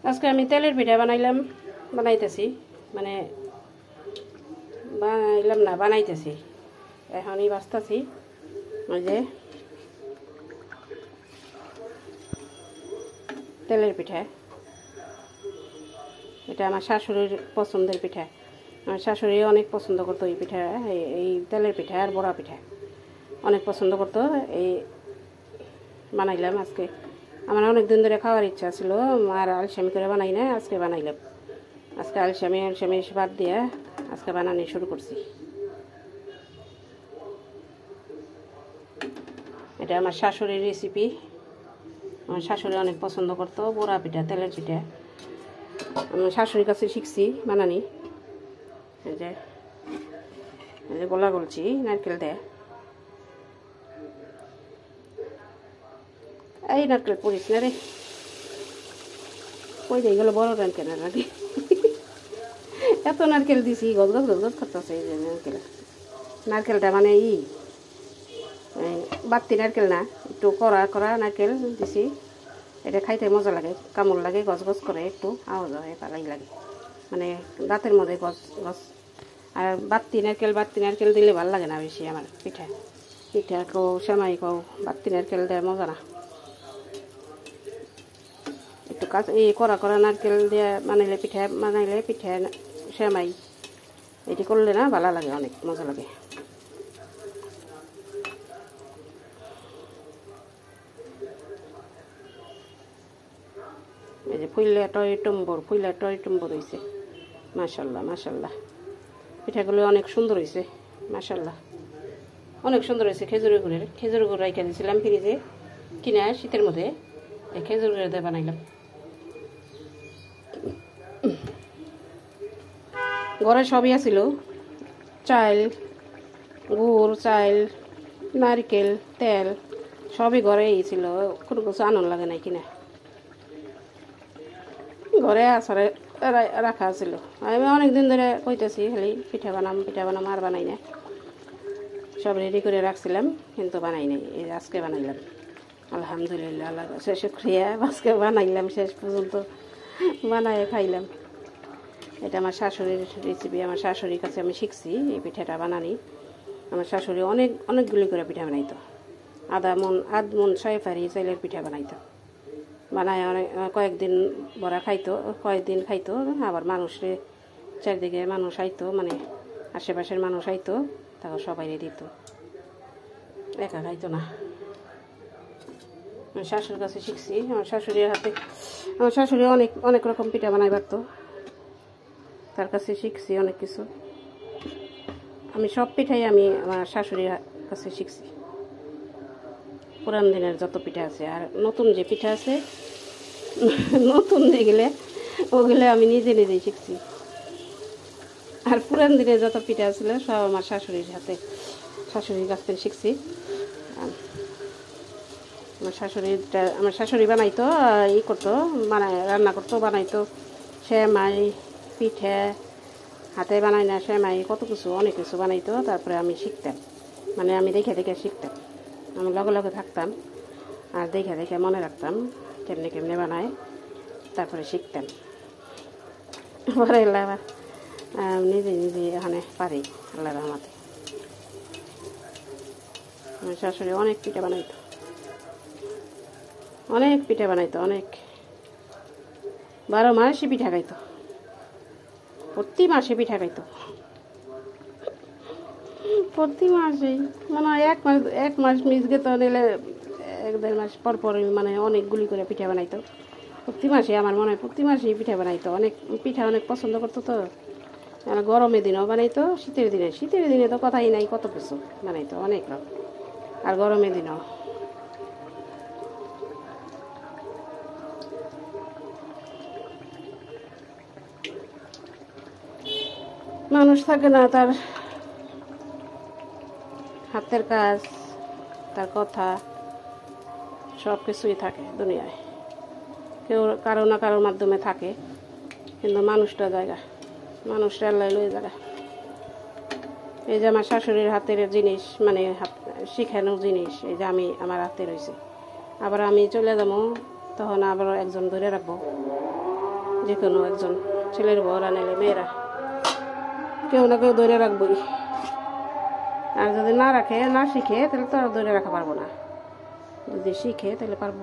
আজকে আমি তেলের পিঠা বানাইতেছি মানে বানাইতেছি এখনই বাঁচতেছি। ওই যে তেলের পিঠা, এটা আমার শাশুড়ির পছন্দের পিঠা। আমার শাশুড়ি অনেক পছন্দ করতো এই পিঠা, এই তেলের পিঠা আর বড়া পিঠা অনেক পছন্দ করতো। এই বানাইলাম আজকে, আমার অনেক দিন ধরে খাওয়ার ইচ্ছা ছিল, আর আলসামি করে বানাই না, আজকে বানাইলাম। আজকে আলসামি বাদ দিয়ে আজকে বানানো শুরু করছি। এটা আমার শাশুড়ির রেসিপি, আমার শাশুড়ি অনেক পছন্দ করতো বড়া পিঠা, তেলের পিঠা। আমার শাশুড়ির কাছে শিখছি বানানি। এই যে গোলা গলছি নারকেল দেয়, এই নারকেল পড়িস না রে, কই যাই গেলো বড় নারকেল নাকি এত নারকেল দিছি গজ গজ গজ গজ করতেছে। এই যে নারকেলটা মানে বাত্তি নারকেল না, একটু কড়া কড়া নারকেল দিছি। এটা খাইতে মজা লাগে, কামড় লাগে, গজ গজ করে, একটু আওয়াজ হয়, পালাই লাগে, মানে দাঁতের মধ্যে গজ গজ। আর বাত্তি নারকেল দিলে ভালো লাগে না বেশি আমার পিঠা কও সেমাই কও, বাত্তি নারকেল দেয় মজা না। একটু কড়া কড়া নারকেল দিয়ে বানাইলে পিঠা সেমাই এটি করলে না ভালো লাগে, অনেক মজা লাগে। এই যে ফুইলা টয় টম্বর হয়েছে, মাশাল্লাহ মাশাল্লাহ। পিঠাগুলো অনেক সুন্দর হয়েছে, মাশাল্লাহ অনেক সুন্দর হয়েছে। খেজুরের গুড় রেখে দিয়েছিলাম ফ্রিজে কিনে শীতের মধ্যে, এই খেজুর গুড় দিয়ে বানাইলাম। ঘরে সবই আছিল, চাল, গুড়, চাল, নারকেল, তেল সবই ঘরেই ছিল, কোনো কিছু আনন্দ লাগে নাই কিনা, ঘরে আসরে রাখা ছিল। আমি অনেক দিন ধরে কইতেছি খালি পিঠা বানাম আর বানাই না, সব রেডি করে রাখছিলাম কিন্তু বানাই নাই। এই আজকে বানাইলাম, আলহামদুলিল্লাহ, আল্লাহ শেষ শুকরিয়া, আজকে বানাইলাম, শেষ পর্যন্ত বানাই খাইলাম। এটা আমার শাশুড়ির রেসিপি, আমার শাশুড়ির কাছে আমি শিখছি এই পিঠাটা বানানি। আমার শাশুড়ি অনেকগুলি করে পিঠা বানাইতো, আধ মন ছয়ফারি চাইলের পিঠা বানাইতো, বানায় অনেক কয়েকদিন বড়া খাইতো, কয়েকদিন খাইতো, আবার মানুষরে চারদিকে মানুষ আইতো, মানে আশেপাশের মানুষ আইতো, তাকে সবাই দিত, একা খাইতো না। আমার শাশুড়ির কাছে শিখছি, আমার শাশুড়ির হাতে, আমার শাশুড়ি অনেক রকম পিঠা বানাই পারতো, তার কাছে শিখছি অনেক কিছু। আমি সব পিঠাই আমার শাশুড়ির কাছে শিখছি, পুরান দিনের যত পিঠা আছে আর নতুন যে পিঠা আছে, নতুন যেগুলো ওগুলো আমি নিজেই শিখছি। আর পুরান দিনের যত পিঠা ছিল সব আমার শাশুড়ির কাছ থেকে শিখছি। আমার শাশুড়ি বানাইতো, করতো, রান্না করতো, বানাইতো সেমাই পিঠা, হাতে বানাই না সেমাই, কত কিছু অনেক কিছু বানাইতো। তারপরে আমি শিখতাম, মানে আমি দেখে শিখতাম, আমি লগে থাকতাম আর দেখে মনে রাখতাম কেমনে বানায়, তারপরে শিখতাম। পরে আবার নিজে এখানে পারি আল্লাহ রহমতে। আমার শাশুড়ি অনেক পিঠা বানাইতো, অনেক 12 মাসে পিঠা খাইতো, প্রতি মাসে পিঠা খাইতো, প্রতি মাসেই, মানে এক মাস মিস গেত নিলে 1-1.5 মাস পর মানে অনেকগুলি করে পিঠা বানাইতো। প্রতি মাসে আমার মনে হয় প্রতি মাসেই পিঠা বানাইতো, অনেক পছন্দ করতো। তো গরমের দিনেও বানাইতো, শীতের দিনে তো কথাই নাই, কত কিছু বানাইতো অনেক রকম, আর গরমের দিনেও। মানুষ থাকে না, তার হাতের কাজ, তার কথা, সব কিছুই থাকে দুনিয়ায়, কেউ কারো না কারোর মাধ্যমে থাকে, কিন্তু মানুষটা আল্লাহ লয়ে জায়গা। এই যে আমার শাশুড়ির হাতের জিনিস, মানে শিখানোর জিনিস, এই যে আমার হাতে রয়েছে, আবার আমি চলে যাবো তখন আবার একজন ধরে রাখবো, যে কোনো একজন, ছেলের বউরা নাইলে মেয়েরা, কেউ না কেউ ধরে রাখবই। আর যদি না রাখে, না শিখে, তাহলে তো আর ধরে রাখা পারবো না। যদি শিখে তাহলে পারবো।